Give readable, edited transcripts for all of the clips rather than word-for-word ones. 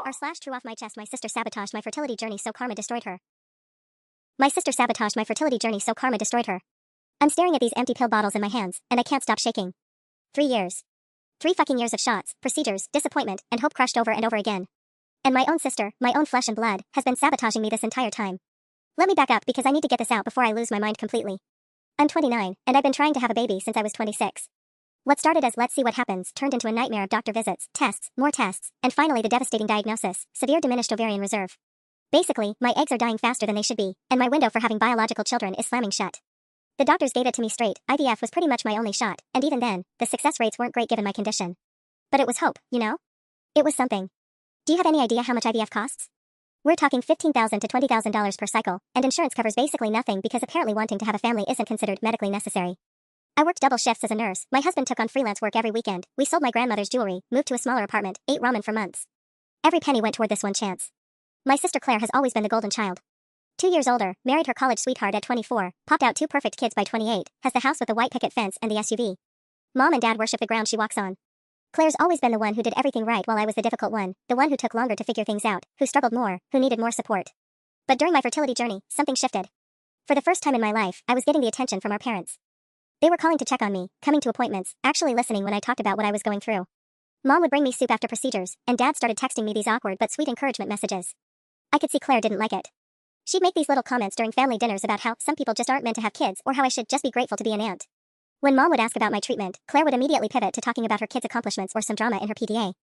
r/TrueOffMyChest. My sister sabotaged my fertility journey, so karma destroyed her. My sister sabotaged my fertility journey, so karma destroyed her. I'm staring at these empty pill bottles in my hands, and I can't stop shaking. 3 years. 3 fucking years of shots, procedures, disappointment, and hope crushed over and over again. And my own sister, my own flesh and blood, has been sabotaging me this entire time. Let me back up because I need to get this out before I lose my mind completely. I'm 29, and I've been trying to have a baby since I was 26. What started as let's see what happens turned into a nightmare of doctor visits, tests, more tests, and finally the devastating diagnosis, severe diminished ovarian reserve. Basically, my eggs are dying faster than they should be, and my window for having biological children is slamming shut. The doctors gave it to me straight. IVF was pretty much my only shot, and even then, the success rates weren't great given my condition. But it was hope, you know? It was something. Do you have any idea how much IVF costs? We're talking $15,000 to $20,000 per cycle, and insurance covers basically nothing because apparently wanting to have a family isn't considered medically necessary. I worked double shifts as a nurse. My husband took on freelance work every weekend. We sold my grandmother's jewelry, moved to a smaller apartment, ate ramen for months. Every penny went toward this one chance. My sister Claire has always been the golden child. 2 years older, married her college sweetheart at 24, popped out 2 perfect kids by 28, has the house with the white picket fence and the SUV. Mom and dad worship the ground she walks on. Claire's always been the one who did everything right while I was the difficult one, the one who took longer to figure things out, who struggled more, who needed more support. But during my fertility journey, something shifted. For the first time in my life, I was getting the attention from our parents. They were calling to check on me, coming to appointments, actually listening when I talked about what I was going through. Mom would bring me soup after procedures, and Dad started texting me these awkward but sweet encouragement messages. I could see Claire didn't like it. She'd make these little comments during family dinners about how some people just aren't meant to have kids or how I should just be grateful to be an aunt. When Mom would ask about my treatment, Claire would immediately pivot to talking about her kids' accomplishments or some drama in her PDA.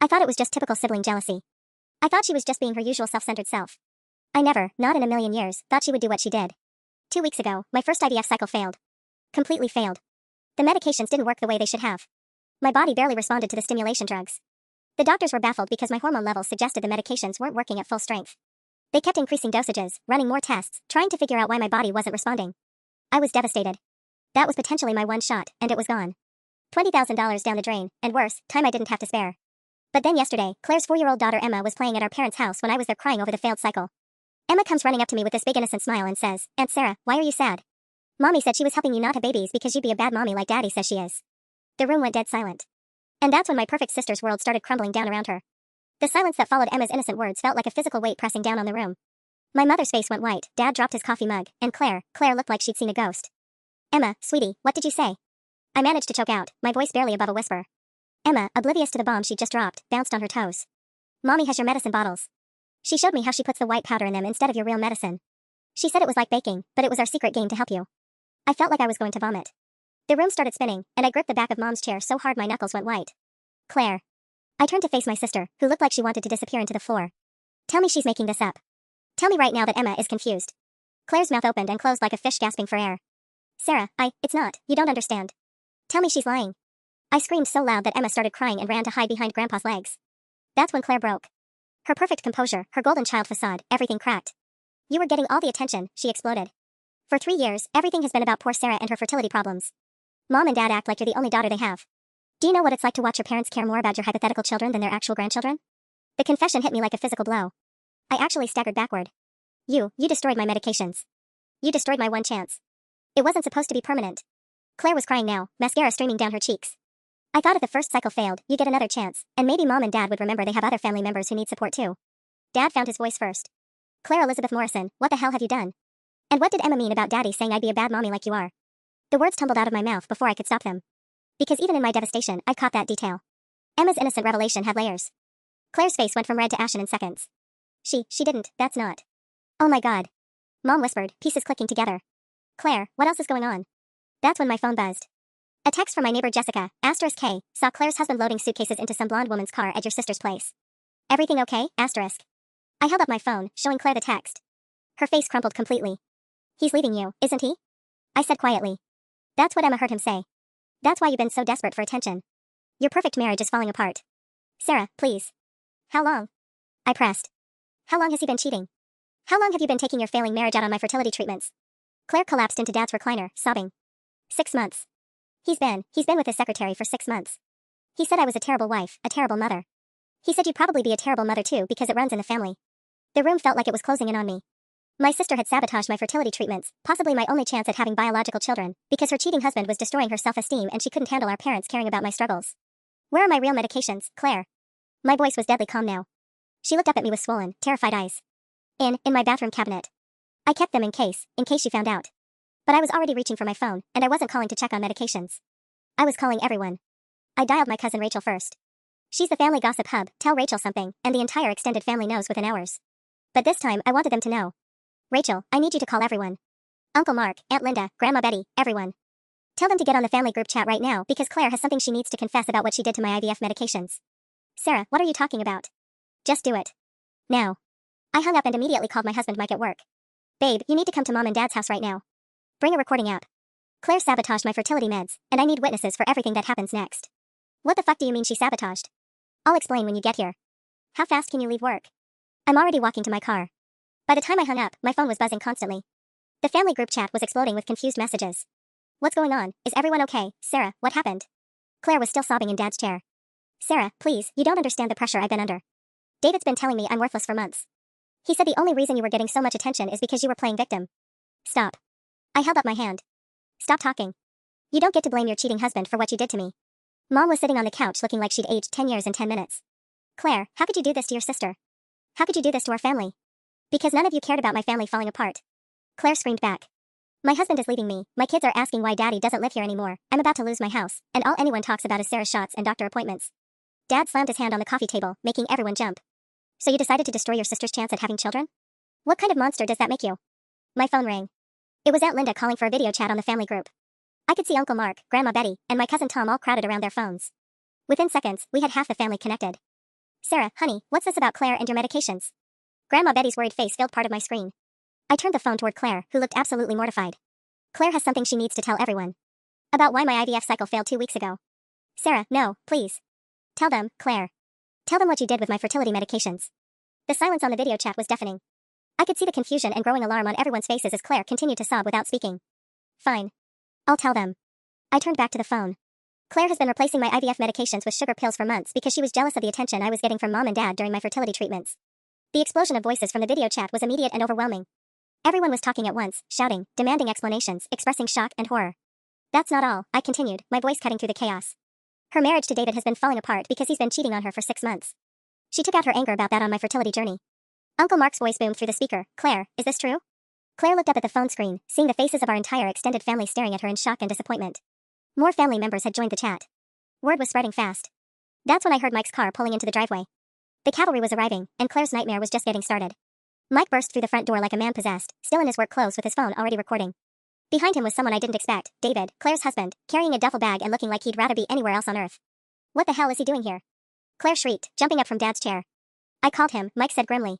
I thought it was just typical sibling jealousy. I thought she was just being her usual self-centered self. I never, not in a million years, thought she would do what she did. 2 weeks ago, my first IVF cycle failed. Completely failed. The medications didn't work the way they should have. My body barely responded to the stimulation drugs. The doctors were baffled because my hormone levels suggested the medications weren't working at full strength. They kept increasing dosages, running more tests, trying to figure out why my body wasn't responding. I was devastated. That was potentially my one shot, and it was gone. $20,000 down the drain, and worse, time I didn't have to spare. But then yesterday, Claire's 4-year-old daughter Emma was playing at our parents' house when I was there crying over the failed cycle. Emma comes running up to me with this big innocent smile and says, "Aunt Sarah, why are you sad? Mommy said she was helping you not have babies because you'd be a bad mommy like Daddy says she is." The room went dead silent. And that's when my perfect sister's world started crumbling down around her. The silence that followed Emma's innocent words felt like a physical weight pressing down on the room. My mother's face went white, Dad dropped his coffee mug, and Claire looked like she'd seen a ghost. "Emma, sweetie, what did you say?" I managed to choke out, my voice barely above a whisper. Emma, oblivious to the bomb she'd just dropped, bounced on her toes. "Mommy has your medicine bottles." She showed me how she puts the white powder in them instead of your real medicine. She said it was like baking, but it was our secret game to help you. I felt like I was going to vomit. The room started spinning, and I gripped the back of Mom's chair so hard my knuckles went white. "Claire." I turned to face my sister, who looked like she wanted to disappear into the floor. "Tell me she's making this up. Tell me right now that Emma is confused." Claire's mouth opened and closed like a fish gasping for air. "Sarah, it's not, you don't understand. Tell me she's lying." I screamed so loud that Emma started crying and ran to hide behind Grandpa's legs. That's when Claire broke. Her perfect composure, her golden child facade, everything cracked. "You were getting all the attention," she exploded. "For 3 years, everything has been about poor Sarah and her fertility problems. Mom and Dad act like you're the only daughter they have. Do you know what it's like to watch your parents care more about your hypothetical children than their actual grandchildren?" The confession hit me like a physical blow. I actually staggered backward. You destroyed my medications. You destroyed my one chance. It wasn't supposed to be permanent." Claire was crying now, mascara streaming down her cheeks. "I thought if the first cycle failed, you'd get another chance, and maybe Mom and Dad would remember they have other family members who need support too." Dad found his voice first. "Claire Elizabeth Morrison, what the hell have you done? And what did Emma mean about Daddy saying I'd be a bad mommy like you are?" The words tumbled out of my mouth before I could stop them. Because even in my devastation, I caught that detail. Emma's innocent revelation had layers. Claire's face went from red to ashen in seconds. She didn't, that's not. "Oh my God." Mom whispered, pieces clicking together. "Claire, what else is going on?" That's when my phone buzzed. A text from my neighbor Jessica, *K, saw Claire's husband loading suitcases into some blonde woman's car at your sister's place. "Everything okay?" *. I held up my phone, showing Claire the text. Her face crumpled completely. "He's leaving you, isn't he?" I said quietly. That's what Emma heard him say. "That's why you've been so desperate for attention. Your perfect marriage is falling apart. Sarah, please." "How long?" I pressed. "How long has he been cheating? How long have you been taking your failing marriage out on my fertility treatments?" Claire collapsed into Dad's recliner, sobbing. 6 months. He's been with his secretary for 6 months. He said I was a terrible wife, a terrible mother. He said you'd probably be a terrible mother too because it runs in the family." The room felt like it was closing in on me. My sister had sabotaged my fertility treatments, possibly my only chance at having biological children, because her cheating husband was destroying her self-esteem and she couldn't handle our parents caring about my struggles. "Where are my real medications, Claire?" My voice was deadly calm now. She looked up at me with swollen, terrified eyes. In my bathroom cabinet. I kept them in case she found out. But I was already reaching for my phone, and I wasn't calling to check on medications. I was calling everyone. I dialed my cousin Rachel first. She's the family gossip hub, tell Rachel something, and the entire extended family knows within hours. But this time, I wanted them to know. Rachel, I need you to call everyone. Uncle Mark, Aunt Linda, Grandma Betty, everyone. Tell them to get on the family group chat right now because Claire has something she needs to confess about what she did to my IVF medications. Sarah, what are you talking about? Just do it. Now. I hung up and immediately called my husband Mike at work. Babe, you need to come to Mom and Dad's house right now. Bring a recording app. Claire sabotaged my fertility meds, and I need witnesses for everything that happens next. What the fuck do you mean she sabotaged? I'll explain when you get here. How fast can you leave work? I'm already walking to my car. By the time I hung up, my phone was buzzing constantly. The family group chat was exploding with confused messages. What's going on? Is everyone okay? Sarah, what happened? Claire was still sobbing in Dad's chair. Sarah, please, you don't understand the pressure I've been under. David's been telling me I'm worthless for months. He said the only reason you were getting so much attention is because you were playing victim. Stop. I held up my hand. Stop talking. You don't get to blame your cheating husband for what you did to me. Mom was sitting on the couch looking like she'd aged 10 years in 10 minutes. Claire, how could you do this to your sister? How could you do this to our family? Because none of you cared about my family falling apart. Claire screamed back. My husband is leaving me, my kids are asking why Daddy doesn't live here anymore, I'm about to lose my house, and all anyone talks about is Sarah's shots and doctor appointments. Dad slammed his hand on the coffee table, making everyone jump. So you decided to destroy your sister's chance at having children? What kind of monster does that make you? My phone rang. It was Aunt Linda calling for a video chat on the family group. I could see Uncle Mark, Grandma Betty, and my cousin Tom all crowded around their phones. Within seconds, we had half the family connected. Sarah, honey, what's this about Claire and your medications? Grandma Betty's worried face filled part of my screen. I turned the phone toward Claire, who looked absolutely mortified. Claire has something she needs to tell everyone. About why my IVF cycle failed 2 weeks ago. Sarah, no, please. Tell them, Claire. Tell them what you did with my fertility medications. The silence on the video chat was deafening. I could see the confusion and growing alarm on everyone's faces as Claire continued to sob without speaking. Fine. I'll tell them. I turned back to the phone. Claire has been replacing my IVF medications with sugar pills for months because she was jealous of the attention I was getting from Mom and Dad during my fertility treatments. The explosion of voices from the video chat was immediate and overwhelming. Everyone was talking at once, shouting, demanding explanations, expressing shock and horror. That's not all, I continued, my voice cutting through the chaos. Her marriage to David has been falling apart because he's been cheating on her for 6 months. She took out her anger about that on my fertility journey. Uncle Mark's voice boomed through the speaker. Claire, is this true? Claire looked up at the phone screen, seeing the faces of our entire extended family staring at her in shock and disappointment. More family members had joined the chat. Word was spreading fast. That's when I heard Mike's car pulling into the driveway. The cavalry was arriving, and Claire's nightmare was just getting started. Mike burst through the front door like a man possessed, still in his work clothes with his phone already recording. Behind him was someone I didn't expect, David, Claire's husband, carrying a duffel bag and looking like he'd rather be anywhere else on earth. What the hell is he doing here? Claire shrieked, jumping up from Dad's chair. I called him, Mike said grimly.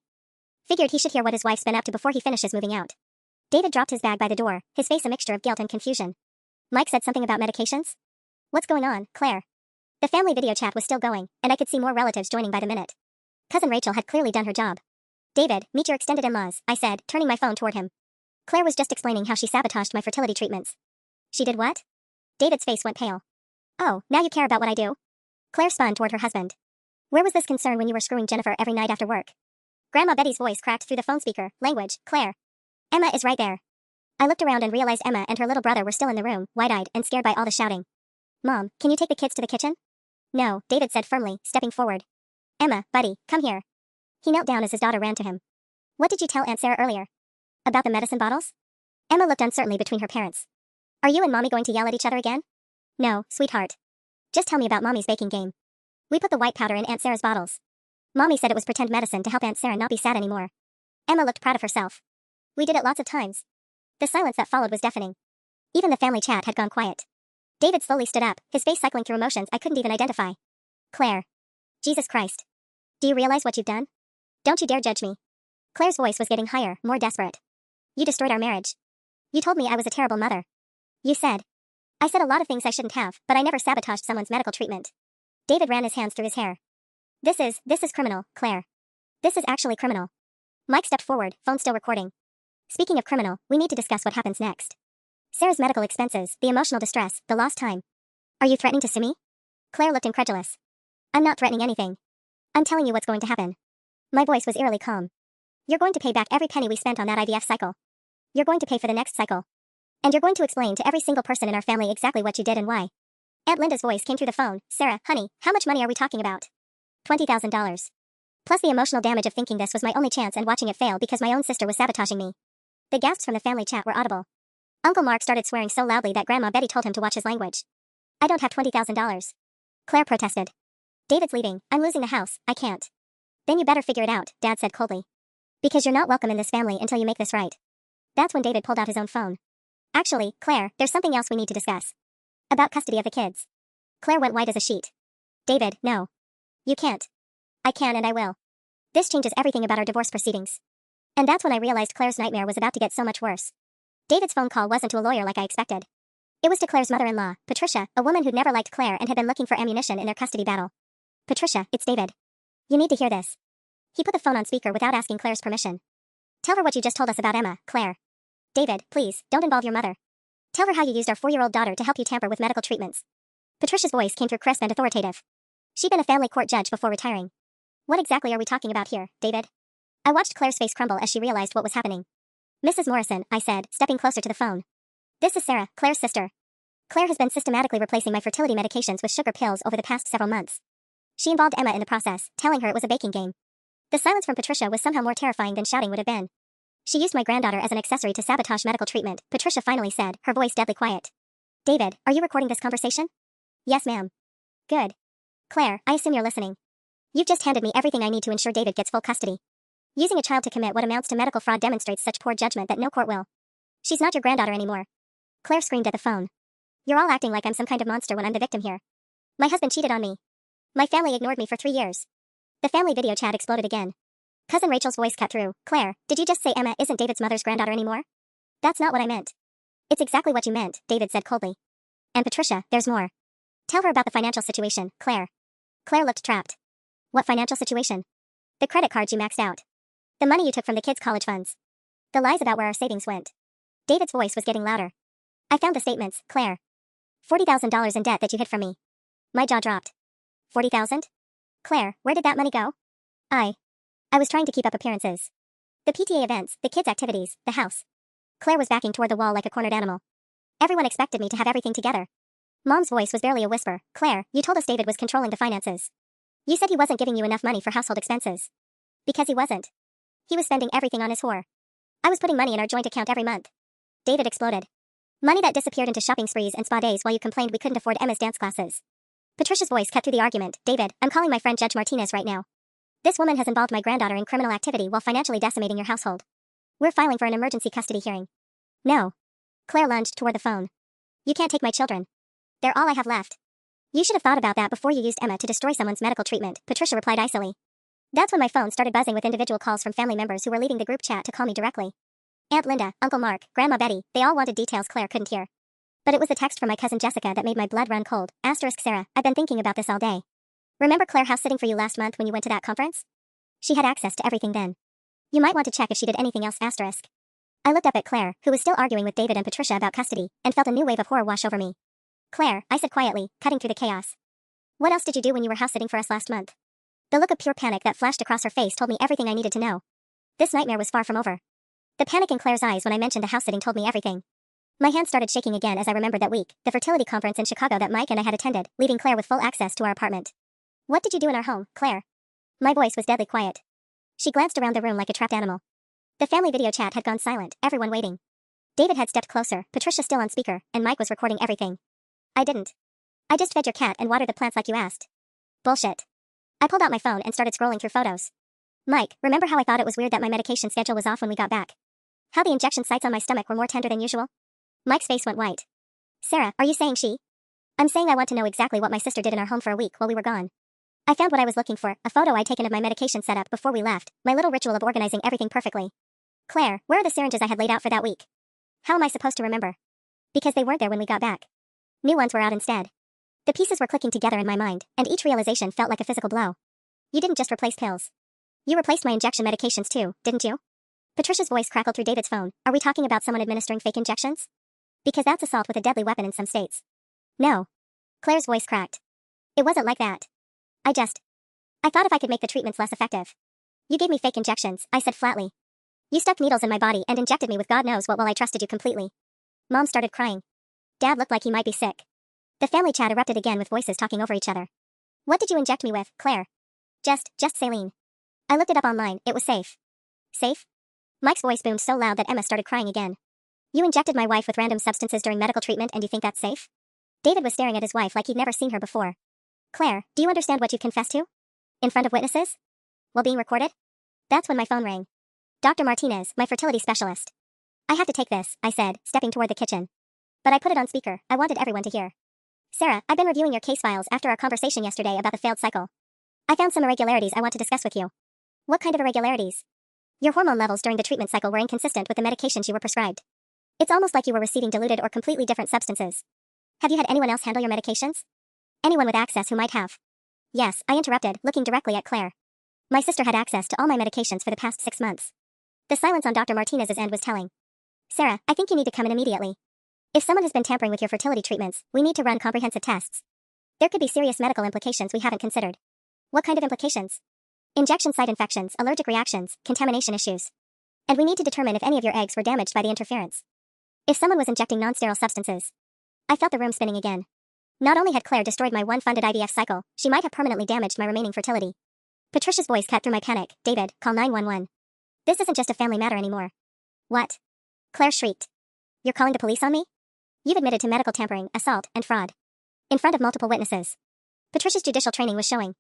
Figured he should hear what his wife's been up to before he finishes moving out. David dropped his bag by the door, his face a mixture of guilt and confusion. Mike said something about medications? What's going on, Claire? The family video chat was still going, and I could see more relatives joining by the minute. Cousin Rachel had clearly done her job. David, meet your extended in-laws, I said, turning my phone toward him. Claire was just explaining how she sabotaged my fertility treatments. She did what? David's face went pale. Oh, now you care about what I do? Claire spun toward her husband. Where was this concern when you were screwing Jennifer every night after work? Grandma Betty's voice cracked through the phone speaker. Language, Claire. Emma is right there. I looked around and realized Emma and her little brother were still in the room, wide-eyed and scared by all the shouting. Mom, can you take the kids to the kitchen? No, David said firmly, stepping forward. Emma, buddy, come here. He knelt down as his daughter ran to him. What did you tell Aunt Sarah earlier? About the medicine bottles? Emma looked uncertainly between her parents. Are you and Mommy going to yell at each other again? No, sweetheart. Just tell me about Mommy's baking game. We put the white powder in Aunt Sarah's bottles. Mommy said it was pretend medicine to help Aunt Sarah not be sad anymore. Emma looked proud of herself. We did it lots of times. The silence that followed was deafening. Even the family chat had gone quiet. David slowly stood up, his face cycling through emotions I couldn't even identify. Claire. Jesus Christ. Do you realize what you've done? Don't you dare judge me. Claire's voice was getting higher, more desperate. You destroyed our marriage. You told me I was a terrible mother. You said. I said a lot of things I shouldn't have, but I never sabotaged someone's medical treatment. David ran his hands through his hair. This is criminal, Claire. This is actually criminal. Mike stepped forward, phone still recording. Speaking of criminal, we need to discuss what happens next. Sarah's medical expenses, the emotional distress, the lost time. Are you threatening to sue me? Claire looked incredulous. I'm not threatening anything. I'm telling you what's going to happen. My voice was eerily calm. You're going to pay back every penny we spent on that IVF cycle. You're going to pay for the next cycle. And you're going to explain to every single person in our family exactly what you did and why. Aunt Linda's voice came through the phone. Sarah, honey, how much money are we talking about? $20,000. Plus the emotional damage of thinking this was my only chance and watching it fail because my own sister was sabotaging me. The gasps from the family chat were audible. Uncle Mark started swearing so loudly that Grandma Betty told him to watch his language. I don't have $20,000. Claire protested. David's leaving. I'm losing the house. I can't. Then you better figure it out, Dad said coldly. Because you're not welcome in this family until you make this right. That's when David pulled out his own phone. Actually, Claire, there's something else we need to discuss. About custody of the kids. Claire went white as a sheet. David, no. You can't. I can and I will. This changes everything about our divorce proceedings. And that's when I realized Claire's nightmare was about to get so much worse. David's phone call wasn't to a lawyer like I expected. It was to Claire's mother-in-law, Patricia, a woman who'd never liked Claire and had been looking for ammunition in their custody battle. Patricia, it's David. You need to hear this. He put the phone on speaker without asking Claire's permission. Tell her what you just told us about Emma, Claire. David, please, don't involve your mother. Tell her how you used our 4-year-old daughter to help you tamper with medical treatments. Patricia's voice came through crisp and authoritative. She'd been a family court judge before retiring. What exactly are we talking about here, David? I watched Claire's face crumble as she realized what was happening. Mrs. Morrison, I said, stepping closer to the phone. This is Sarah, Claire's sister. Claire has been systematically replacing my fertility medications with sugar pills over the past several months. She involved Emma in the process, telling her it was a baking game. The silence from Patricia was somehow more terrifying than shouting would have been. She used my granddaughter as an accessory to sabotage medical treatment, Patricia finally said, her voice deadly quiet. David, are you recording this conversation? Yes, ma'am. Good. Claire, I assume you're listening. You've just handed me everything I need to ensure David gets full custody. Using a child to commit what amounts to medical fraud demonstrates such poor judgment that no court will. She's not your granddaughter anymore. Claire screamed at the phone. You're all acting like I'm some kind of monster when I'm the victim here. My husband cheated on me. My family ignored me for 3 years. The family video chat exploded again. Cousin Rachel's voice cut through. Claire, did you just say Emma isn't David's mother's granddaughter anymore? That's not what I meant. It's exactly what you meant, David said coldly. And Patricia, there's more. Tell her about the financial situation, Claire. Claire looked trapped. What financial situation? The credit cards you maxed out. The money you took from the kids' college funds. The lies about where our savings went. David's voice was getting louder. I found the statements, Claire. $40,000 in debt that you hid from me. My jaw dropped. 40,000? Claire, where did that money go? I was trying to keep up appearances. The PTA events, the kids' activities, the house. Claire was backing toward the wall like a cornered animal. Everyone expected me to have everything together. Mom's voice was barely a whisper. Claire, you told us David was controlling the finances. You said he wasn't giving you enough money for household expenses. Because he wasn't. He was spending everything on his whore. I was putting money in our joint account every month. David exploded. Money that disappeared into shopping sprees and spa days while you complained we couldn't afford Emma's dance classes. Patricia's voice cut through the argument. David, I'm calling my friend Judge Martinez right now. This woman has involved my granddaughter in criminal activity while financially decimating your household. We're filing for an emergency custody hearing. No. Claire lunged toward the phone. You can't take my children. They're all I have left. You should have thought about that before you used Emma to destroy someone's medical treatment, Patricia replied icily. That's when my phone started buzzing with individual calls from family members who were leaving the group chat to call me directly. Aunt Linda, Uncle Mark, Grandma Betty, they all wanted details Claire couldn't hear. But it was the text from my cousin Jessica that made my blood run cold. Asterisk Sarah, I've been thinking about this all day. Remember Claire house sitting for you last month when you went to that conference? She had access to everything then. You might want to check if she did anything else asterisk. I looked up at Claire, who was still arguing with David and Patricia about custody, and felt a new wave of horror wash over me. Claire, I said quietly, cutting through the chaos. What else did you do when you were house sitting for us last month? The look of pure panic that flashed across her face told me everything I needed to know. This nightmare was far from over. The panic in Claire's eyes when I mentioned the house sitting told me everything. My hand started shaking again as I remembered that week, the fertility conference in Chicago that Mike and I had attended, leaving Claire with full access to our apartment. What did you do in our home, Claire? My voice was deadly quiet. She glanced around the room like a trapped animal. The family video chat had gone silent, everyone waiting. David had stepped closer, Patricia still on speaker, and Mike was recording everything. I didn't. I just fed your cat and watered the plants like you asked. Bullshit. I pulled out my phone and started scrolling through photos. Mike, remember how I thought it was weird that my medication schedule was off when we got back? How the injection sites on my stomach were more tender than usual? Mike's face went white. Sarah, are you saying she? I'm saying I want to know exactly what my sister did in our home for a week while we were gone. I found what I was looking for, a photo I'd taken of my medication setup before we left, my little ritual of organizing everything perfectly. Claire, where are the syringes I had laid out for that week? How am I supposed to remember? Because they weren't there when we got back. New ones were out instead. The pieces were clicking together in my mind, and each realization felt like a physical blow. You didn't just replace pills. You replaced my injection medications too, didn't you? Patricia's voice crackled through David's phone. Are we talking about someone administering fake injections? Because that's assault with a deadly weapon in some states. No. Claire's voice cracked. It wasn't like that. I thought if I could make the treatments less effective. You gave me fake injections, I said flatly. You stuck needles in my body and injected me with God knows what while I trusted you completely. Mom started crying. Dad looked like he might be sick. The family chat erupted again with voices talking over each other. What did you inject me with, Claire? Just saline. I looked it up online, it was safe. Safe? Mike's voice boomed so loud that Emma started crying again. You injected my wife with random substances during medical treatment and you think that's safe? David was staring at his wife like he'd never seen her before. Claire, do you understand what you confessed to? In front of witnesses? While being recorded? That's when my phone rang. Dr. Martinez, my fertility specialist. I have to take this, I said, stepping toward the kitchen. But I put it on speaker, I wanted everyone to hear. Sarah, I've been reviewing your case files after our conversation yesterday about the failed cycle. I found some irregularities I want to discuss with you. What kind of irregularities? Your hormone levels during the treatment cycle were inconsistent with the medications you were prescribed. It's almost like you were receiving diluted or completely different substances. Have you had anyone else handle your medications? Anyone with access who might have? Yes, I interrupted, looking directly at Claire. My sister had access to all my medications for the past 6 months. The silence on Dr. Martinez's end was telling. Sarah, I think you need to come in immediately. If someone has been tampering with your fertility treatments, we need to run comprehensive tests. There could be serious medical implications we haven't considered. What kind of implications? Injection site infections, allergic reactions, contamination issues. And we need to determine if any of your eggs were damaged by the interference. If someone was injecting non-sterile substances. I felt the room spinning again. Not only had Claire destroyed my one funded IVF cycle, she might have permanently damaged my remaining fertility. Patricia's voice cut through my panic. David, call 911. This isn't just a family matter anymore. What? Claire shrieked. You're calling the police on me? You've admitted to medical tampering, assault, and fraud. In front of multiple witnesses. Patricia's judicial training was showing.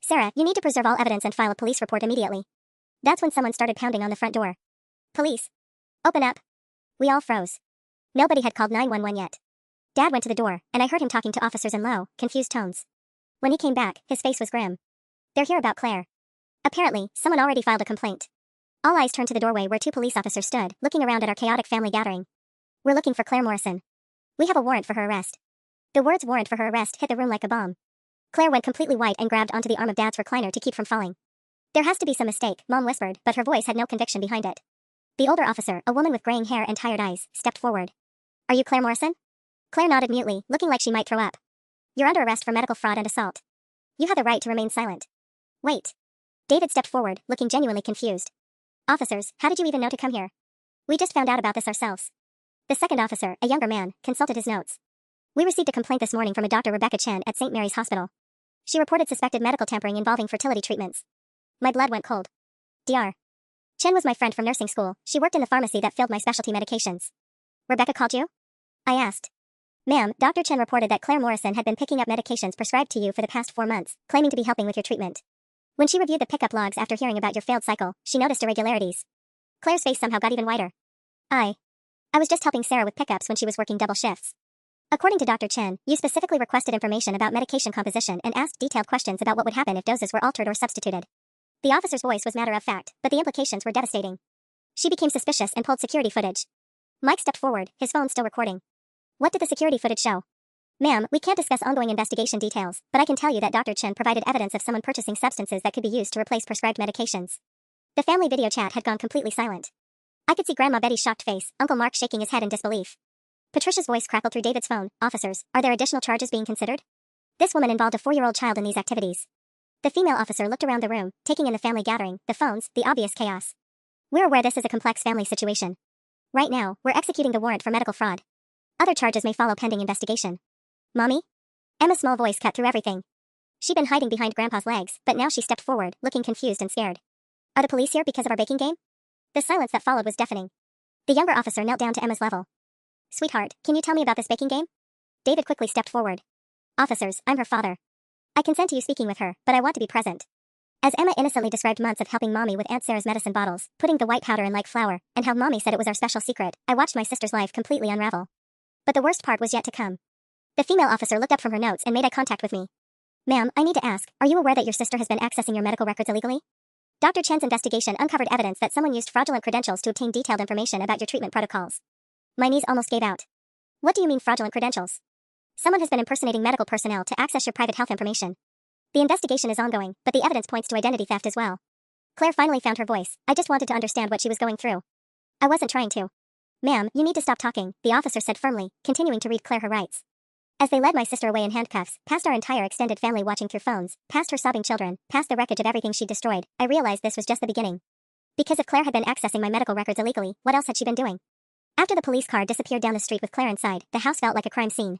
Sarah, you need to preserve all evidence and file a police report immediately. That's when someone started pounding on the front door. Police. Open up. We all froze. Nobody had called 911 yet. Dad went to the door, and I heard him talking to officers in low, confused tones. When he came back, his face was grim. They're here about Claire. Apparently, someone already filed a complaint. All eyes turned to the doorway where 2 police officers stood, looking around at our chaotic family gathering. We're looking for Claire Morrison. We have a warrant for her arrest. The words warrant for her arrest hit the room like a bomb. Claire went completely white and grabbed onto the arm of Dad's recliner to keep from falling. There has to be some mistake, Mom whispered, but her voice had no conviction behind it. The older officer, a woman with graying hair and tired eyes, stepped forward. Are you Claire Morrison? Claire nodded mutely, looking like she might throw up. You're under arrest for medical fraud and assault. You have the right to remain silent. Wait. David stepped forward, looking genuinely confused. Officers, how did you even know to come here? We just found out about this ourselves. The second officer, a younger man, consulted his notes. We received a complaint this morning from a Dr. Rebecca Chen at St. Mary's Hospital. She reported suspected medical tampering involving fertility treatments. My blood went cold. Dr. Chen was my friend from nursing school. She worked in the pharmacy that filled my specialty medications. Rebecca called you? I asked. Ma'am, Dr. Chen reported that Claire Morrison had been picking up medications prescribed to you for the past 4 months, claiming to be helping with your treatment. When she reviewed the pickup logs after hearing about your failed cycle, she noticed irregularities. Claire's face somehow got even whiter. I was just helping Sarah with pickups when she was working double shifts. According to Dr. Chen, you specifically requested information about medication composition and asked detailed questions about what would happen if doses were altered or substituted. The officer's voice was matter of fact, but the implications were devastating. She became suspicious and pulled security footage. Mike stepped forward, his phone still recording. What did the security footage show? Ma'am, we can't discuss ongoing investigation details, but I can tell you that Dr. Chen provided evidence of someone purchasing substances that could be used to replace prescribed medications. The family video chat had gone completely silent. I could see Grandma Betty's shocked face, Uncle Mark shaking his head in disbelief. Patricia's voice crackled through David's phone. Officers, are there additional charges being considered? This woman involved a 4-year-old child in these activities. The female officer looked around the room, taking in the family gathering, the phones, the obvious chaos. We're aware this is a complex family situation. Right now, we're executing the warrant for medical fraud. Other charges may follow pending investigation. Mommy? Emma's small voice cut through everything. She'd been hiding behind Grandpa's legs, but now she stepped forward, looking confused and scared. Are the police here because of our baking game? The silence that followed was deafening. The younger officer knelt down to Emma's level. Sweetheart, can you tell me about this baking game? David quickly stepped forward. Officers, I'm her father. I consent to you speaking with her, but I want to be present. As Emma innocently described months of helping Mommy with Aunt Sarah's medicine bottles, putting the white powder in like flour, and how Mommy said it was our special secret, I watched my sister's life completely unravel. But the worst part was yet to come. The female officer looked up from her notes and made eye contact with me. Ma'am, I need to ask, are you aware that your sister has been accessing your medical records illegally? Dr. Chen's investigation uncovered evidence that someone used fraudulent credentials to obtain detailed information about your treatment protocols. My knees almost gave out. What do you mean fraudulent credentials? Someone has been impersonating medical personnel to access your private health information. The investigation is ongoing, but the evidence points to identity theft as well. Claire finally found her voice. I just wanted to understand what she was going through. I wasn't trying to. Ma'am, you need to stop talking, the officer said firmly, continuing to read Claire her rights. As they led my sister away in handcuffs, past our entire extended family watching through phones, past her sobbing children, past the wreckage of everything she'd destroyed, I realized this was just the beginning. Because if Claire had been accessing my medical records illegally, what else had she been doing? After the police car disappeared down the street with Claire inside, the house felt like a crime scene.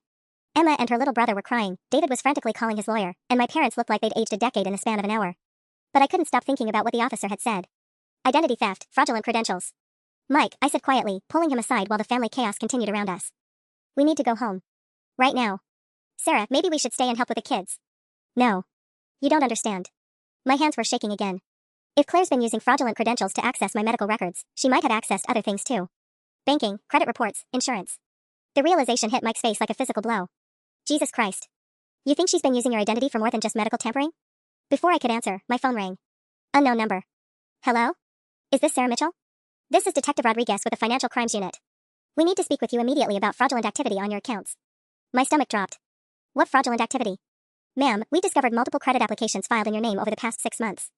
Emma and her little brother were crying, David was frantically calling his lawyer, and my parents looked like they'd aged a decade in the span of an hour. But I couldn't stop thinking about what the officer had said. Identity theft, fraudulent credentials. Mike, I said quietly, pulling him aside while the family chaos continued around us. We need to go home. Right now. Sarah, maybe we should stay and help with the kids. No. You don't understand. My hands were shaking again. If Claire's been using fraudulent credentials to access my medical records, she might have accessed other things too. Banking, credit reports, insurance. The realization hit Mike's face like a physical blow. Jesus Christ. You think she's been using your identity for more than just medical tampering? Before I could answer, my phone rang. Unknown number. Hello? Is this Sarah Mitchell? This is Detective Rodriguez with the Financial Crimes Unit. We need to speak with you immediately about fraudulent activity on your accounts. My stomach dropped. What fraudulent activity? Ma'am, we discovered multiple credit applications filed in your name over the past 6 months.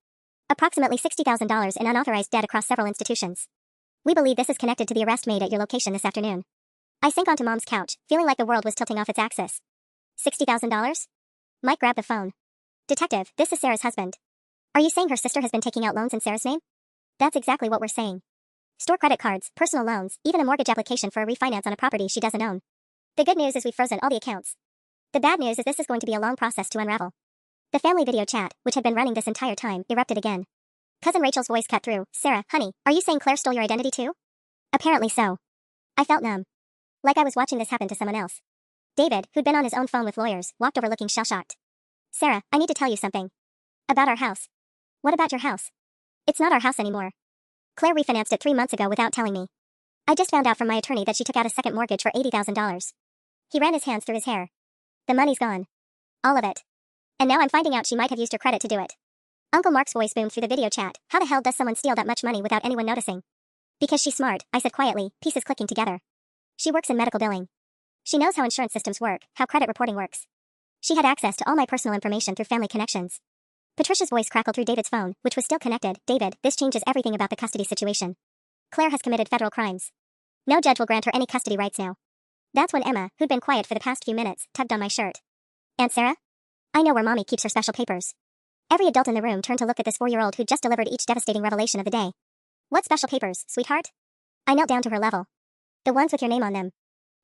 Approximately $60,000 in unauthorized debt across several institutions. We believe this is connected to the arrest made at your location this afternoon. I sank onto Mom's couch, feeling like the world was tilting off its axis. $60,000? Mike grabbed the phone. Detective, this is Sarah's husband. Are you saying her sister has been taking out loans in Sarah's name? That's exactly what we're saying. Store credit cards, personal loans, even a mortgage application for a refinance on a property she doesn't own. The good news is we've frozen all the accounts. The bad news is this is going to be a long process to unravel. The family video chat, which had been running this entire time, erupted again. Cousin Rachel's voice cut through. Sarah, honey, are you saying Claire stole your identity too? Apparently so. I felt numb. Like I was watching this happen to someone else. David, who'd been on his own phone with lawyers, walked over looking shell-shocked. Sarah, I need to tell you something. About our house. What about your house? It's not our house anymore. Claire refinanced it 3 months ago without telling me. I just found out from my attorney that she took out a second mortgage for $80,000. He ran his hands through his hair. The money's gone. All of it. And now I'm finding out she might have used her credit to do it. Uncle Mark's voice boomed through the video chat. How the hell does someone steal that much money without anyone noticing? Because she's smart, I said quietly, pieces clicking together. She works in medical billing. She knows how insurance systems work, how credit reporting works. She had access to all my personal information through family connections. Patricia's voice crackled through David's phone, which was still connected. David, this changes everything about the custody situation. Claire has committed federal crimes. No judge will grant her any custody rights now. That's when Emma, who'd been quiet for the past few minutes, tugged on my shirt. Aunt Sarah? I know where Mommy keeps her special papers. Every adult in the room turned to look at this 4-year-old who'd just delivered each devastating revelation of the day. What special papers, sweetheart? I knelt down to her level. The ones with your name on them.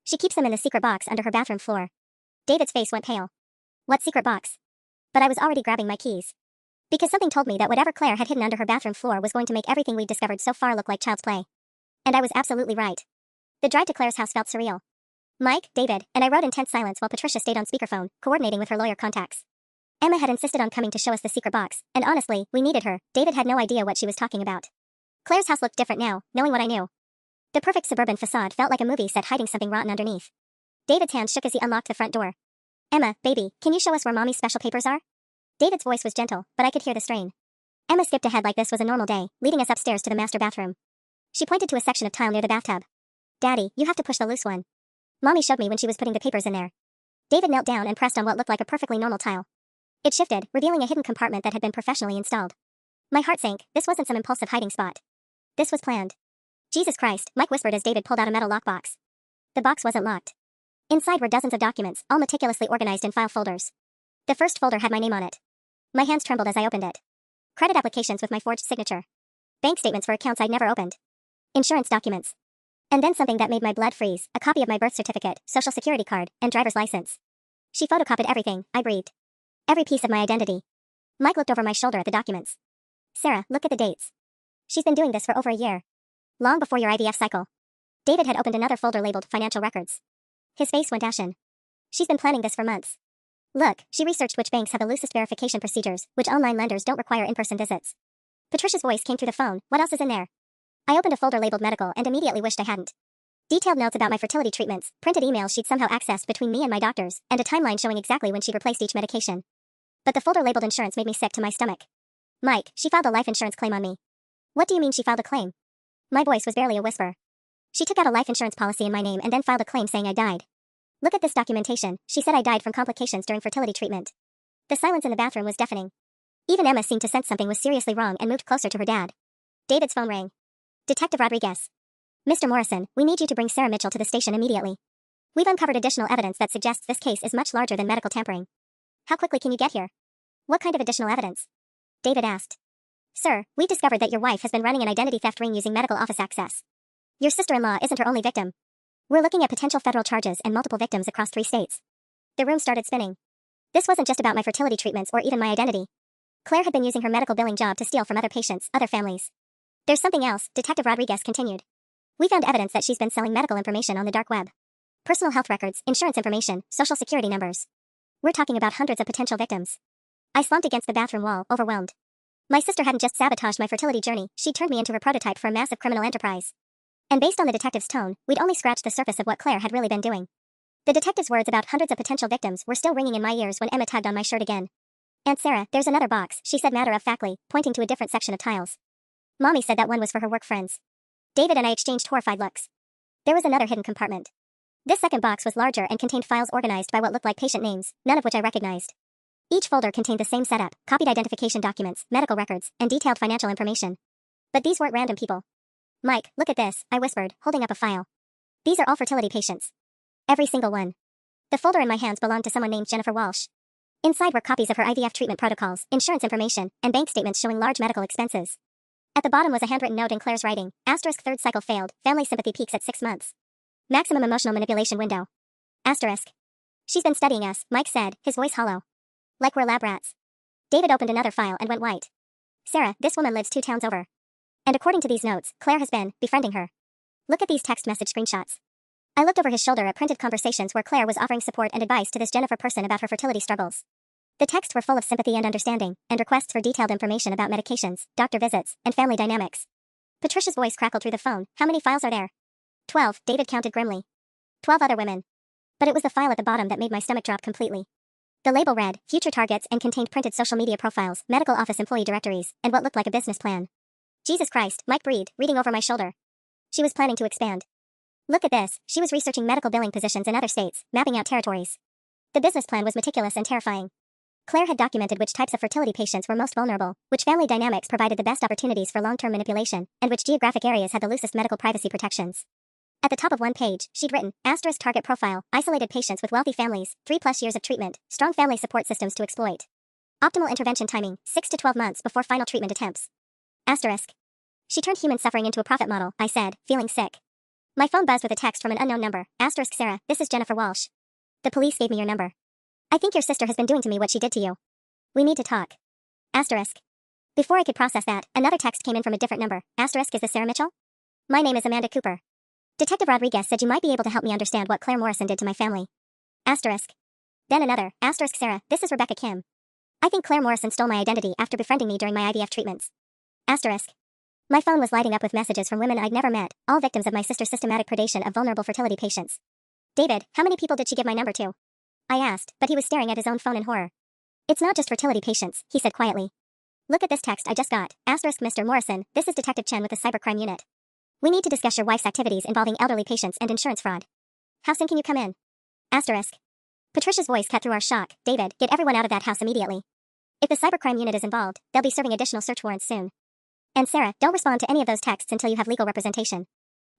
She keeps them in the secret box under her bathroom floor. David's face went pale. What secret box? But I was already grabbing my keys. Because something told me that whatever Claire had hidden under her bathroom floor was going to make everything we'd discovered so far look like child's play. And I was absolutely right. The drive to Claire's house felt surreal. Mike, David, and I rode in tense silence while Patricia stayed on speakerphone, coordinating with her lawyer contacts. Emma had insisted on coming to show us the secret box, and honestly, we needed her. David had no idea what she was talking about. Claire's house looked different now, knowing what I knew. The perfect suburban facade felt like a movie set hiding something rotten underneath. David's hand shook as he unlocked the front door. Emma, baby, can you show us where Mommy's special papers are? David's voice was gentle, but I could hear the strain. Emma skipped ahead like this was a normal day, leading us upstairs to the master bathroom. She pointed to a section of tile near the bathtub. Daddy, you have to push the loose one. Mommy showed me when she was putting the papers in there. David knelt down and pressed on what looked like a perfectly normal tile. It shifted, revealing a hidden compartment that had been professionally installed. My heart sank. This wasn't some impulsive hiding spot. This was planned. Jesus Christ, Mike whispered as David pulled out a metal lockbox. The box wasn't locked. Inside were dozens of documents, all meticulously organized in file folders. The first folder had my name on it. My hands trembled as I opened it. Credit applications with my forged signature. Bank statements for accounts I'd never opened. Insurance documents. And then something that made my blood freeze, a copy of my birth certificate, social security card, and driver's license. She photocopied everything, I breathed. Every piece of my identity. Mike looked over my shoulder at the documents. Sarah, look at the dates. She's been doing this for over a year. Long before your IVF cycle. David had opened another folder labeled Financial Records. His face went ashen. She's been planning this for months. Look, she researched which banks have the loosest verification procedures, which online lenders don't require in-person visits. Patricia's voice came through the phone. What else is in there? I opened a folder labeled Medical and immediately wished I hadn't. Detailed notes about my fertility treatments, printed emails she'd somehow accessed between me and my doctors, and a timeline showing exactly when she'd replaced each medication. But the folder labeled Insurance made me sick to my stomach. Mike, she filed a life insurance claim on me. What do you mean she filed a claim? My voice was barely a whisper. She took out a life insurance policy in my name and then filed a claim saying I died. Look at this documentation. She said I died from complications during fertility treatment. The silence in the bathroom was deafening. Even Emma seemed to sense something was seriously wrong and moved closer to her dad. David's phone rang. Detective Rodriguez. Mr. Morrison, we need you to bring Sarah Mitchell to the station immediately. We've uncovered additional evidence that suggests this case is much larger than medical tampering. How quickly can you get here? What kind of additional evidence? David asked. Sir, we've discovered that your wife has been running an identity theft ring using medical office access. Your sister-in-law isn't her only victim. We're looking at potential federal charges and multiple victims across 3 states. The room started spinning. This wasn't just about my fertility treatments or even my identity. Claire had been using her medical billing job to steal from other patients, other families. There's something else, Detective Rodriguez continued. We found evidence that she's been selling medical information on the dark web. Personal health records, insurance information, social security numbers. We're talking about hundreds of potential victims. I slumped against the bathroom wall, overwhelmed. My sister hadn't just sabotaged my fertility journey, she'd turned me into her prototype for a massive criminal enterprise. And based on the detective's tone, we'd only scratched the surface of what Claire had really been doing. The detective's words about hundreds of potential victims were still ringing in my ears when Emma tugged on my shirt again. Aunt Sarah, there's another box, she said matter-of-factly, pointing to a different section of tiles. Mommy said that one was for her work friends. David and I exchanged horrified looks. There was another hidden compartment. This second box was larger and contained files organized by what looked like patient names, none of which I recognized. Each folder contained the same setup, copied identification documents, medical records, and detailed financial information. But these weren't random people. Mike, look at this, I whispered, holding up a file. These are all fertility patients. Every single one. The folder in my hands belonged to someone named Jennifer Walsh. Inside were copies of her IVF treatment protocols, insurance information, and bank statements showing large medical expenses. At the bottom was a handwritten note in Claire's writing, asterisk third cycle failed, family sympathy peaks at 6 months. Maximum emotional manipulation window. Asterisk. She's been studying us, Mike said, his voice hollow. Like we're lab rats. David opened another file and went white. Sarah, this woman lives 2 towns over. And according to these notes, Claire has been befriending her. Look at these text message screenshots. I looked over his shoulder at printed conversations where Claire was offering support and advice to this Jennifer person about her fertility struggles. The texts were full of sympathy and understanding, and requests for detailed information about medications, doctor visits, and family dynamics. Patricia's voice crackled through the phone. How many files are there? 12, David counted grimly. 12 other women. But it was the file at the bottom that made my stomach drop completely. The label read, future targets, and contained printed social media profiles, medical office employee directories, and what looked like a business plan. Jesus Christ, Mike breathed, reading over my shoulder. She was planning to expand. Look at this, she was researching medical billing positions in other states, mapping out territories. The business plan was meticulous and terrifying. Claire had documented which types of fertility patients were most vulnerable, which family dynamics provided the best opportunities for long-term manipulation, and which geographic areas had the loosest medical privacy protections. At the top of one page, she'd written, asterisk target profile, isolated patients with wealthy families, 3+ years of treatment, strong family support systems to exploit. Optimal intervention timing, 6 to 12 months before final treatment attempts. Asterisk. She turned human suffering into a profit model, I said, feeling sick. My phone buzzed with a text from an unknown number, asterisk Sarah, this is Jennifer Walsh. The police gave me your number. I think your sister has been doing to me what she did to you. We need to talk. Asterisk. Before I could process that, another text came in from a different number, asterisk is this Sarah Mitchell? My name is Amanda Cooper. Detective Rodriguez said you might be able to help me understand what Claire Morrison did to my family. Asterisk. Then another, asterisk Sarah, this is Rebecca Kim. I think Claire Morrison stole my identity after befriending me during my IVF treatments. Asterisk. My phone was lighting up with messages from women I'd never met, all victims of my sister's systematic predation of vulnerable fertility patients. David, how many people did she give my number to? I asked, but he was staring at his own phone in horror. It's not just fertility patients, he said quietly. Look at this text I just got, asterisk Mr. Morrison, this is Detective Chen with the cybercrime unit. We need to discuss your wife's activities involving elderly patients and insurance fraud. How soon can you come in? Asterisk. Patricia's voice cut through our shock. David, get everyone out of that house immediately. If the cybercrime unit is involved, they'll be serving additional search warrants soon. And Sarah, don't respond to any of those texts until you have legal representation.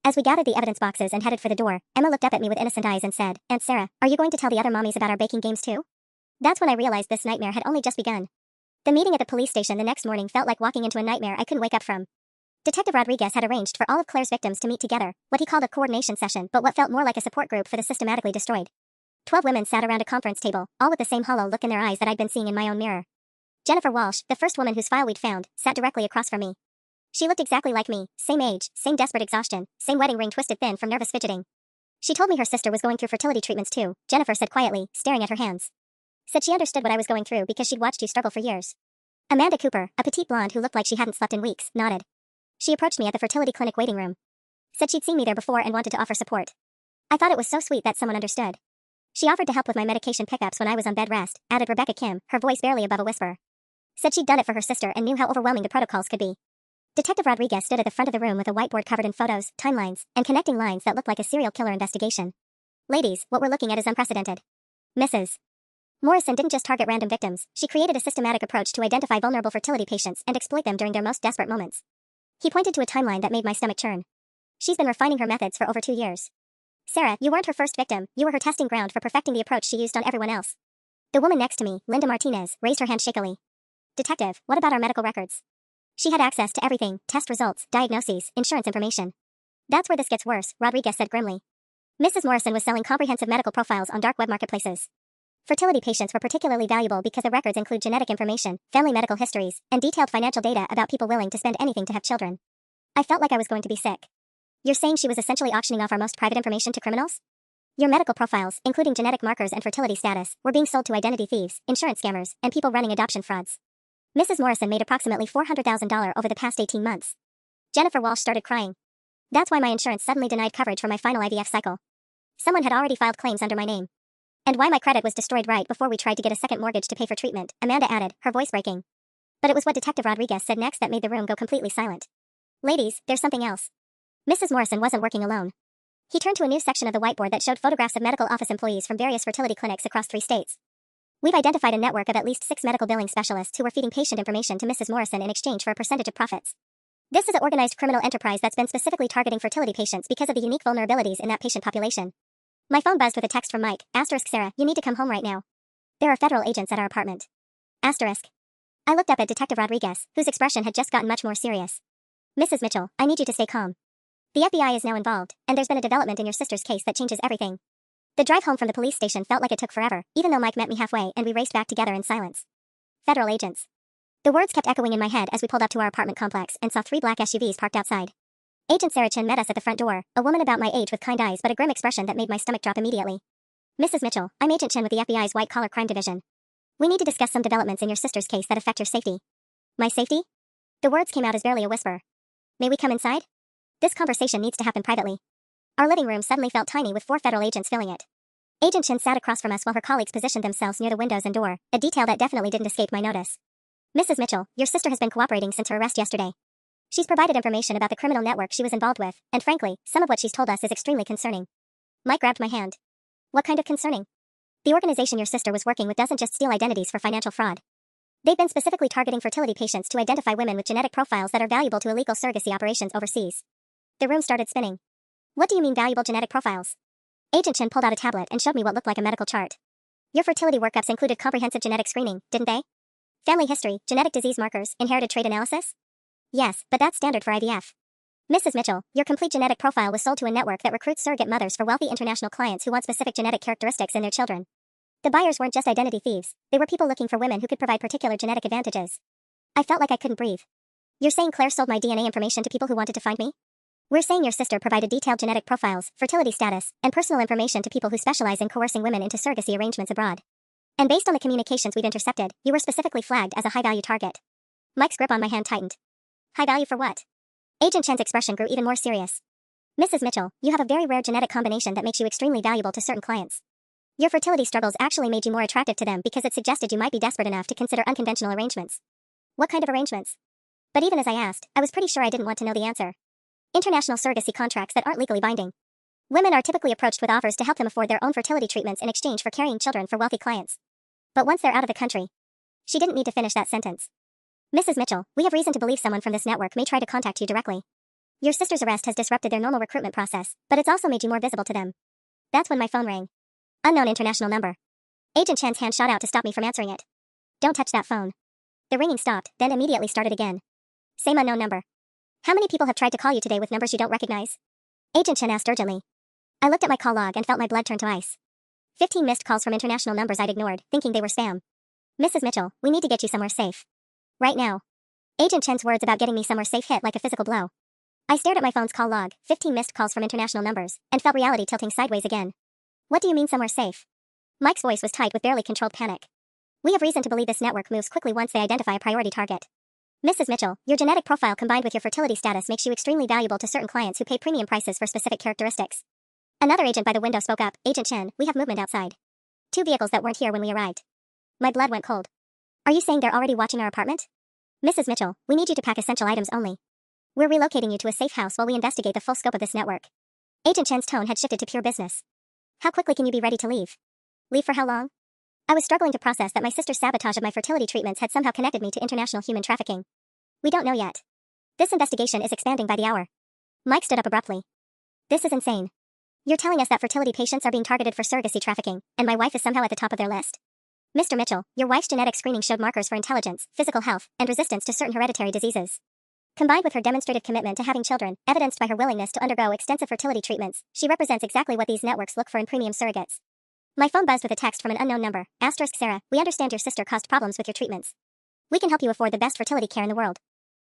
As we gathered the evidence boxes and headed for the door, Emma looked up at me with innocent eyes and said, Aunt Sarah, are you going to tell the other mommies about our baking games too? That's when I realized this nightmare had only just begun. The meeting at the police station the next morning felt like walking into a nightmare I couldn't wake up from. Detective Rodriguez had arranged for all of Claire's victims to meet together, what he called a coordination session but what felt more like a support group for the systematically destroyed. 12 women sat around a conference table, all with the same hollow look in their eyes that I'd been seeing in my own mirror. Jennifer Walsh, the first woman whose file we'd found, sat directly across from me. She looked exactly like me, same age, same desperate exhaustion, same wedding ring twisted thin from nervous fidgeting. She told me her sister was going through fertility treatments too, Jennifer said quietly, staring at her hands. Said she understood what I was going through because she'd watched you struggle for years. Amanda Cooper, a petite blonde who looked like she hadn't slept in weeks, nodded. She approached me at the fertility clinic waiting room. Said she'd seen me there before and wanted to offer support. I thought it was so sweet that someone understood. She offered to help with my medication pickups when I was on bed rest, added Rebecca Kim, her voice barely above a whisper. Said she'd done it for her sister and knew how overwhelming the protocols could be. Detective Rodriguez stood at the front of the room with a whiteboard covered in photos, timelines, and connecting lines that looked like a serial killer investigation. Ladies, what we're looking at is unprecedented. Mrs. Morrison didn't just target random victims, she created a systematic approach to identify vulnerable fertility patients and exploit them during their most desperate moments. He pointed to a timeline that made my stomach churn. She's been refining her methods for over 2 years. Sarah, you weren't her first victim, you were her testing ground for perfecting the approach she used on everyone else. The woman next to me, Linda Martinez, raised her hand shakily. Detective, what about our medical records? She had access to everything, test results, diagnoses, insurance information. That's where this gets worse, Rodriguez said grimly. Mrs. Morrison was selling comprehensive medical profiles on dark web marketplaces. Fertility patients were particularly valuable because the records include genetic information, family medical histories, and detailed financial data about people willing to spend anything to have children. I felt like I was going to be sick. You're saying she was essentially auctioning off our most private information to criminals? Your medical profiles, including genetic markers and fertility status, were being sold to identity thieves, insurance scammers, and people running adoption frauds. Mrs. Morrison made approximately $400,000 over the past 18 months. Jennifer Walsh started crying. That's why my insurance suddenly denied coverage for my final IVF cycle. Someone had already filed claims under my name. And why my credit was destroyed right before we tried to get a second mortgage to pay for treatment, Amanda added, her voice breaking. But it was what Detective Rodriguez said next that made the room go completely silent. Ladies, there's something else. Mrs. Morrison wasn't working alone. He turned to a new section of the whiteboard that showed photographs of medical office employees from various fertility clinics across 3 states. We've identified a network of at least 6 medical billing specialists who were feeding patient information to Mrs. Morrison in exchange for a percentage of profits. This is an organized criminal enterprise that's been specifically targeting fertility patients because of the unique vulnerabilities in that patient population. My phone buzzed with a text from Mike. Sarah, you need to come home right now. There are federal agents at our apartment. I looked up at Detective Rodriguez, whose expression had just gotten much more serious. Mrs. Mitchell, I need you to stay calm. The FBI is now involved, and there's been a development in your sister's case that changes everything. The drive home from the police station felt like it took forever, even though Mike met me halfway and we raced back together in silence. Federal agents. The words kept echoing in my head as we pulled up to our apartment complex and saw 3 black SUVs parked outside. Agent Sarah Chin met us at the front door, a woman about my age with kind eyes but a grim expression that made my stomach drop immediately. Mrs. Mitchell, I'm Agent Chin with the FBI's White-Collar Crime Division. We need to discuss some developments in your sister's case that affect your safety. My safety? The words came out as barely a whisper. May we come inside? This conversation needs to happen privately. Our living room suddenly felt tiny with 4 federal agents filling it. Agent Chin sat across from us while her colleagues positioned themselves near the windows and door, a detail that definitely didn't escape my notice. Mrs. Mitchell, your sister has been cooperating since her arrest yesterday. She's provided information about the criminal network she was involved with, and frankly, some of what she's told us is extremely concerning. Mike grabbed my hand. What kind of concerning? The organization your sister was working with doesn't just steal identities for financial fraud. They've been specifically targeting fertility patients to identify women with genetic profiles that are valuable to illegal surrogacy operations overseas. The room started spinning. What do you mean valuable genetic profiles? Agent Chin pulled out a tablet and showed me what looked like a medical chart. Your fertility workups included comprehensive genetic screening, didn't they? Family history, genetic disease markers, inherited trait analysis? Yes, but that's standard for IVF. Mrs. Mitchell, your complete genetic profile was sold to a network that recruits surrogate mothers for wealthy international clients who want specific genetic characteristics in their children. The buyers weren't just identity thieves, they were people looking for women who could provide particular genetic advantages. I felt like I couldn't breathe. You're saying Claire sold my DNA information to people who wanted to find me? We're saying your sister provided detailed genetic profiles, fertility status, and personal information to people who specialize in coercing women into surrogacy arrangements abroad. And based on the communications we've intercepted, you were specifically flagged as a high-value target. Mike's grip on my hand tightened. High value for what? Agent Chen's expression grew even more serious. Mrs. Mitchell, you have a very rare genetic combination that makes you extremely valuable to certain clients. Your fertility struggles actually made you more attractive to them because it suggested you might be desperate enough to consider unconventional arrangements. What kind of arrangements? But even as I asked, I was pretty sure I didn't want to know the answer. International surrogacy contracts that aren't legally binding. Women are typically approached with offers to help them afford their own fertility treatments in exchange for carrying children for wealthy clients. But once they're out of the country, she didn't need to finish that sentence. Mrs. Mitchell, we have reason to believe someone from this network may try to contact you directly. Your sister's arrest has disrupted their normal recruitment process, but it's also made you more visible to them. That's when my phone rang. Unknown international number. Agent Chen's hand shot out to stop me from answering it. Don't touch that phone. The ringing stopped, then immediately started again. Same unknown number. How many people have tried to call you today with numbers you don't recognize? Agent Chen asked urgently. I looked at my call log and felt my blood turn to ice. 15 missed calls from international numbers I'd ignored, thinking they were spam. Mrs. Mitchell, we need to get you somewhere safe. Right now. Agent Chen's words about getting me somewhere safe hit like a physical blow. I stared at my phone's call log, 15 missed calls from international numbers, and felt reality tilting sideways again. What do you mean somewhere safe? Mike's voice was tight with barely controlled panic. We have reason to believe this network moves quickly once they identify a priority target. Mrs. Mitchell, your genetic profile combined with your fertility status makes you extremely valuable to certain clients who pay premium prices for specific characteristics. Another agent by the window spoke up. Agent Chen, we have movement outside. 2 vehicles that weren't here when we arrived. My blood went cold. Are you saying they're already watching our apartment? Mrs. Mitchell, we need you to pack essential items only. We're relocating you to a safe house while we investigate the full scope of this network. Agent Chen's tone had shifted to pure business. How quickly can you be ready to leave? Leave for how long? I was struggling to process that my sister's sabotage of my fertility treatments had somehow connected me to international human trafficking. We don't know yet. This investigation is expanding by the hour. Mike stood up abruptly. This is insane. You're telling us that fertility patients are being targeted for surrogacy trafficking, and my wife is somehow at the top of their list. Mr. Mitchell, your wife's genetic screening showed markers for intelligence, physical health, and resistance to certain hereditary diseases. Combined with her demonstrated commitment to having children, evidenced by her willingness to undergo extensive fertility treatments, she represents exactly what these networks look for in premium surrogates. My phone buzzed with a text from an unknown number. Asterisk Sarah, we understand your sister caused problems with your treatments. We can help you afford the best fertility care in the world.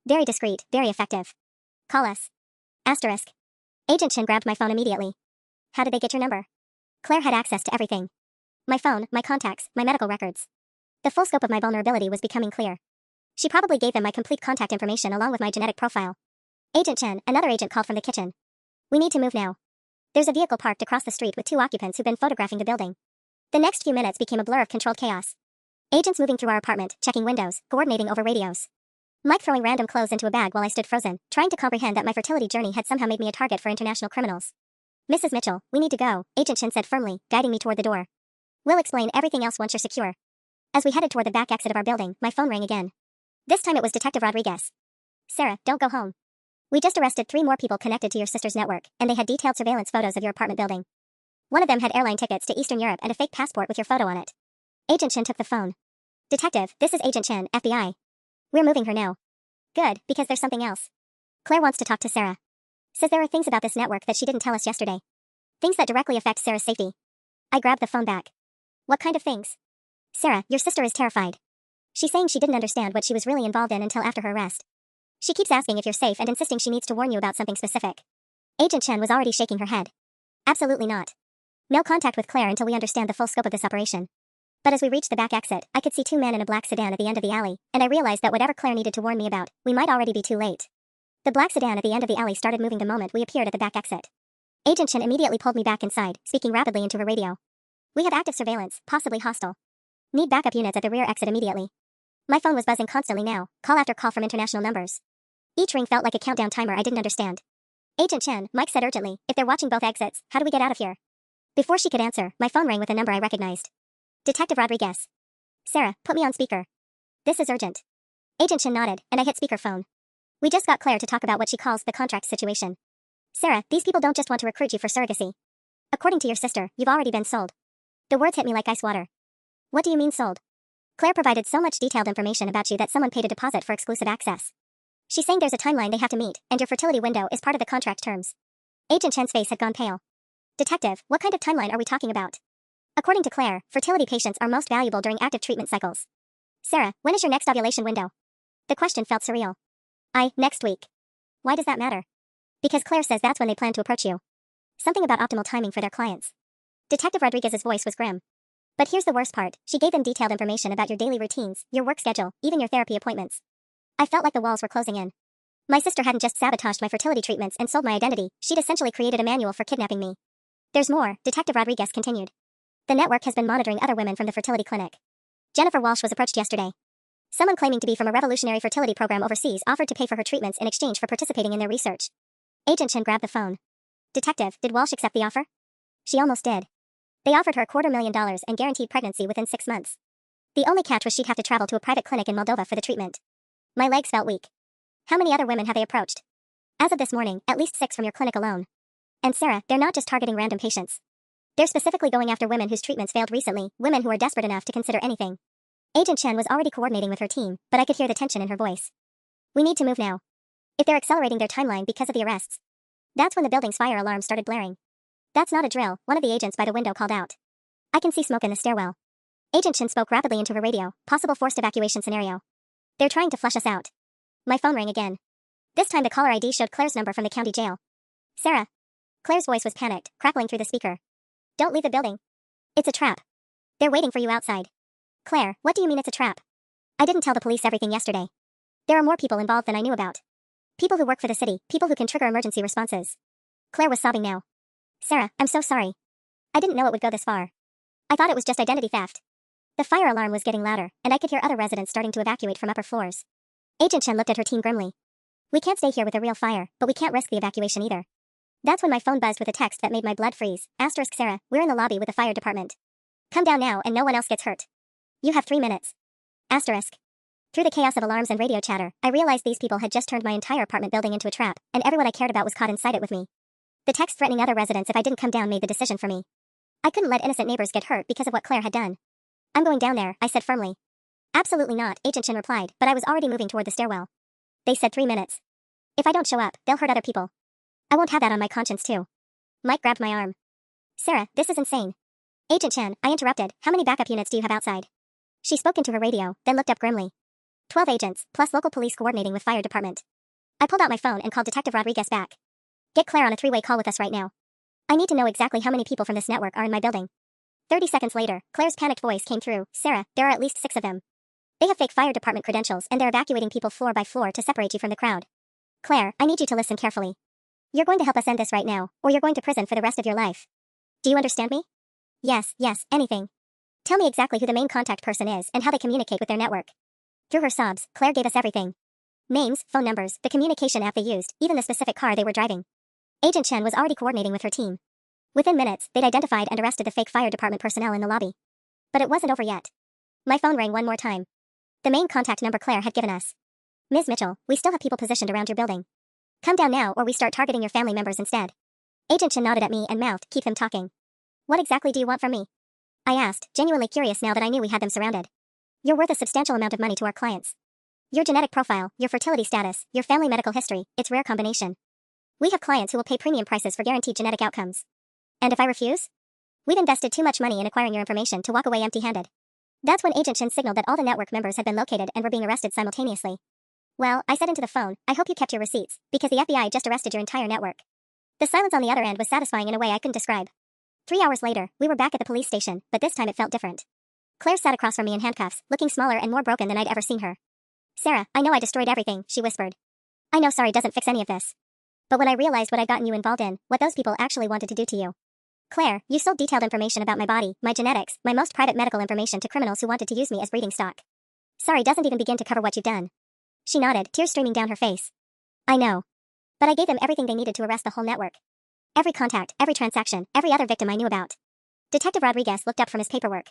Very discreet, very effective. Call us. Asterisk. Agent Chin grabbed my phone immediately. How did they get your number? Claire had access to everything. My phone, my contacts, my medical records. The full scope of my vulnerability was becoming clear. She probably gave them my complete contact information along with my genetic profile. Agent Chen, another agent called from the kitchen. We need to move now. There's a vehicle parked across the street with 2 occupants who've been photographing the building. The next few minutes became a blur of controlled chaos. Agents moving through our apartment, checking windows, coordinating over radios. Mike throwing random clothes into a bag while I stood frozen, trying to comprehend that my fertility journey had somehow made me a target for international criminals. Mrs. Mitchell, we need to go, Agent Chen said firmly, guiding me toward the door. We'll explain everything else once you're secure. As we headed toward the back exit of our building, my phone rang again. This time it was Detective Rodriguez. Sarah, don't go home. We just arrested 3 more people connected to your sister's network, and they had detailed surveillance photos of your apartment building. One of them had airline tickets to Eastern Europe and a fake passport with your photo on it. Agent Chen took the phone. Detective, this is Agent Chen, FBI. We're moving her now. Good, because there's something else. Claire wants to talk to Sarah. Says there are things about this network that she didn't tell us yesterday. Things that directly affect Sarah's safety. I grabbed the phone back. What kind of things? Sarah, your sister is terrified. She's saying she didn't understand what she was really involved in until after her arrest. She keeps asking if you're safe and insisting she needs to warn you about something specific. Agent Chen was already shaking her head. Absolutely not. No contact with Claire until we understand the full scope of this operation. But as we reached the back exit, I could see 2 men in a black sedan at the end of the alley, and I realized that whatever Claire needed to warn me about, we might already be too late. The black sedan at the end of the alley started moving the moment we appeared at the back exit. Agent Chen immediately pulled me back inside, speaking rapidly into her radio. We have active surveillance, possibly hostile. Need backup units at the rear exit immediately. My phone was buzzing constantly now, call after call from international numbers. Each ring felt like a countdown timer I didn't understand. Agent Chen, Mike said urgently, if they're watching both exits, how do we get out of here? Before she could answer, my phone rang with a number I recognized. Detective Rodriguez. Sarah, put me on speaker. This is urgent. Agent Chen nodded, and I hit speakerphone. We just got Claire to talk about what she calls the contract situation. Sarah, these people don't just want to recruit you for surrogacy. According to your sister, you've already been sold. The words hit me like ice water. What do you mean sold? Claire provided so much detailed information about you that someone paid a deposit for exclusive access. She's saying there's a timeline they have to meet, and your fertility window is part of the contract terms. Agent Chen's face had gone pale. Detective, what kind of timeline are we talking about? According to Claire, fertility patients are most valuable during active treatment cycles. Sarah, when is your next ovulation window? The question felt surreal. Next week. Why does that matter? Because Claire says that's when they plan to approach you. Something about optimal timing for their clients. Detective Rodriguez's voice was grim. But here's the worst part, she gave them detailed information about your daily routines, your work schedule, even your therapy appointments. I felt like the walls were closing in. My sister hadn't just sabotaged my fertility treatments and sold my identity, she'd essentially created a manual for kidnapping me. There's more, Detective Rodriguez continued. The network has been monitoring other women from the fertility clinic. Jennifer Walsh was approached yesterday. Someone claiming to be from a revolutionary fertility program overseas offered to pay for her treatments in exchange for participating in their research. Agent Chen grabbed the phone. Detective, did Walsh accept the offer? She almost did. They offered her $250,000 and guaranteed pregnancy within 6 months. The only catch was she'd have to travel to a private clinic in Moldova for the treatment. My legs felt weak. How many other women have they approached? As of this morning, at least 6 from your clinic alone. And Sarah, they're not just targeting random patients. They're specifically going after women whose treatments failed recently, women who are desperate enough to consider anything. Agent Chen was already coordinating with her team, but I could hear the tension in her voice. We need to move now. If they're accelerating their timeline because of the arrests. That's when the building's fire alarm started blaring. That's not a drill, one of the agents by the window called out. I can see smoke in the stairwell. Agent Chen spoke rapidly into her radio, possible forced evacuation scenario. They're trying to flush us out. My phone rang again. This time the caller ID showed Claire's number from the county jail. Sarah. Claire's voice was panicked, crackling through the speaker. Don't leave the building. It's a trap. They're waiting for you outside. Claire, what do you mean it's a trap? I didn't tell the police everything yesterday. There are more people involved than I knew about. People who work for the city, people who can trigger emergency responses. Claire was sobbing now. Sarah, I'm so sorry. I didn't know it would go this far. I thought it was just identity theft. The fire alarm was getting louder, and I could hear other residents starting to evacuate from upper floors. Agent Chen looked at her team grimly. We can't stay here with a real fire, but we can't risk the evacuation either. That's when my phone buzzed with a text that made my blood freeze. Asterisk Sarah, we're in the lobby with the fire department. Come down now and no one else gets hurt. You have 3 minutes. Asterisk. Through the chaos of alarms and radio chatter, I realized these people had just turned my entire apartment building into a trap, and everyone I cared about was caught inside it with me. The text threatening other residents if I didn't come down made the decision for me. I couldn't let innocent neighbors get hurt because of what Claire had done. I'm going down there, I said firmly. Absolutely not, Agent Chen replied, but I was already moving toward the stairwell. They said 3 minutes. If I don't show up, they'll hurt other people. I won't have that on my conscience too. Mike grabbed my arm. Sarah, this is insane. Agent Chen, I interrupted. How many backup units do you have outside? She spoke into her radio, then looked up grimly. 12 agents, plus local police coordinating with fire department. I pulled out my phone and called Detective Rodriguez back. Get Claire on a three-way call with us right now. I need to know exactly how many people from this network are in my building. 30 seconds later, Claire's panicked voice came through. Sarah, there are at least 6 of them. They have fake fire department credentials and they're evacuating people floor by floor to separate you from the crowd. Claire, I need you to listen carefully. You're going to help us end this right now, or you're going to prison for the rest of your life. Do you understand me? Yes, anything. Tell me exactly who the main contact person is and how they communicate with their network. Through her sobs, Claire gave us everything. Names, phone numbers, the communication app they used, even the specific car they were driving. Agent Chen was already coordinating with her team. Within minutes, they'd identified and arrested the fake fire department personnel in the lobby. But it wasn't over yet. My phone rang one more time. The main contact number Claire had given us. Ms. Mitchell, we still have people positioned around your building. Come down now or we start targeting your family members instead. Agent Chen nodded at me and mouthed, keep them talking. What exactly do you want from me? I asked, genuinely curious now that I knew we had them surrounded. You're worth a substantial amount of money to our clients. Your genetic profile, your fertility status, your family medical history, it's rare combination. We have clients who will pay premium prices for guaranteed genetic outcomes. And if I refuse? We've invested too much money in acquiring your information to walk away empty-handed. That's when Agent Chen signaled that all the network members had been located and were being arrested simultaneously. Well, I said into the phone, I hope you kept your receipts, because the FBI just arrested your entire network. The silence on the other end was satisfying in a way I couldn't describe. 3 hours later, we were back at the police station, but this time it felt different. Claire sat across from me in handcuffs, looking smaller and more broken than I'd ever seen her. Sarah, I know I destroyed everything, she whispered. I know sorry doesn't fix any of this. But when I realized what I'd gotten you involved in, what those people actually wanted to do to you. Claire, you sold detailed information about my body, my genetics, my most private medical information to criminals who wanted to use me as breeding stock. Sorry doesn't even begin to cover what you've done. She nodded, tears streaming down her face. I know. But I gave them everything they needed to arrest the whole network. Every contact, every transaction, every other victim I knew about. Detective Rodriguez looked up from his paperwork.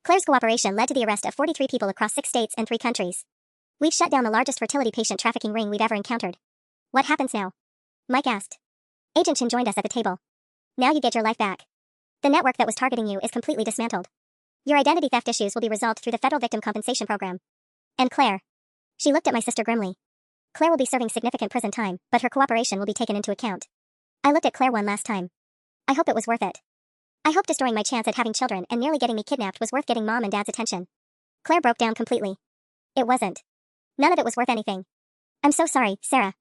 Claire's cooperation led to the arrest of 43 people across 6 states and 3 countries. We've shut down the largest fertility patient trafficking ring we've ever encountered. What happens now? Mike asked. Agent Chen joined us at the table. Now you get your life back. The network that was targeting you is completely dismantled. Your identity theft issues will be resolved through the Federal Victim Compensation Program. And Claire. She looked at my sister grimly. Claire will be serving significant prison time, but her cooperation will be taken into account. I looked at Claire one last time. I hope it was worth it. I hope destroying my chance at having children and nearly getting me kidnapped was worth getting Mom and Dad's attention. Claire broke down completely. It wasn't. None of it was worth anything. I'm so sorry, Sarah.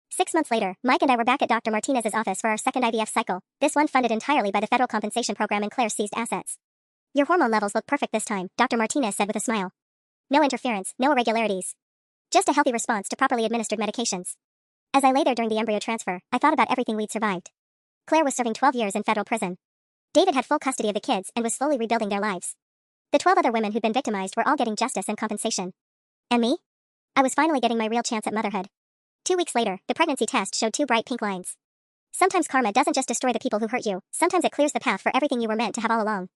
6 months later, Mike and I were back at Dr. Martinez's office for our second IVF cycle, this one funded entirely by the Federal Compensation Program and Claire's seized assets. Your hormone levels look perfect this time, Dr. Martinez said with a smile. No interference, no irregularities. Just a healthy response to properly administered medications. As I lay there during the embryo transfer, I thought about everything we'd survived. Claire was serving 12 years in federal prison. David had full custody of the kids and was slowly rebuilding their lives. The 12 other women who'd been victimized were all getting justice and compensation. And me? I was finally getting my real chance at motherhood. 2 weeks later, the pregnancy test showed 2 bright pink lines. Sometimes karma doesn't just destroy the people who hurt you, sometimes it clears the path for everything you were meant to have all along.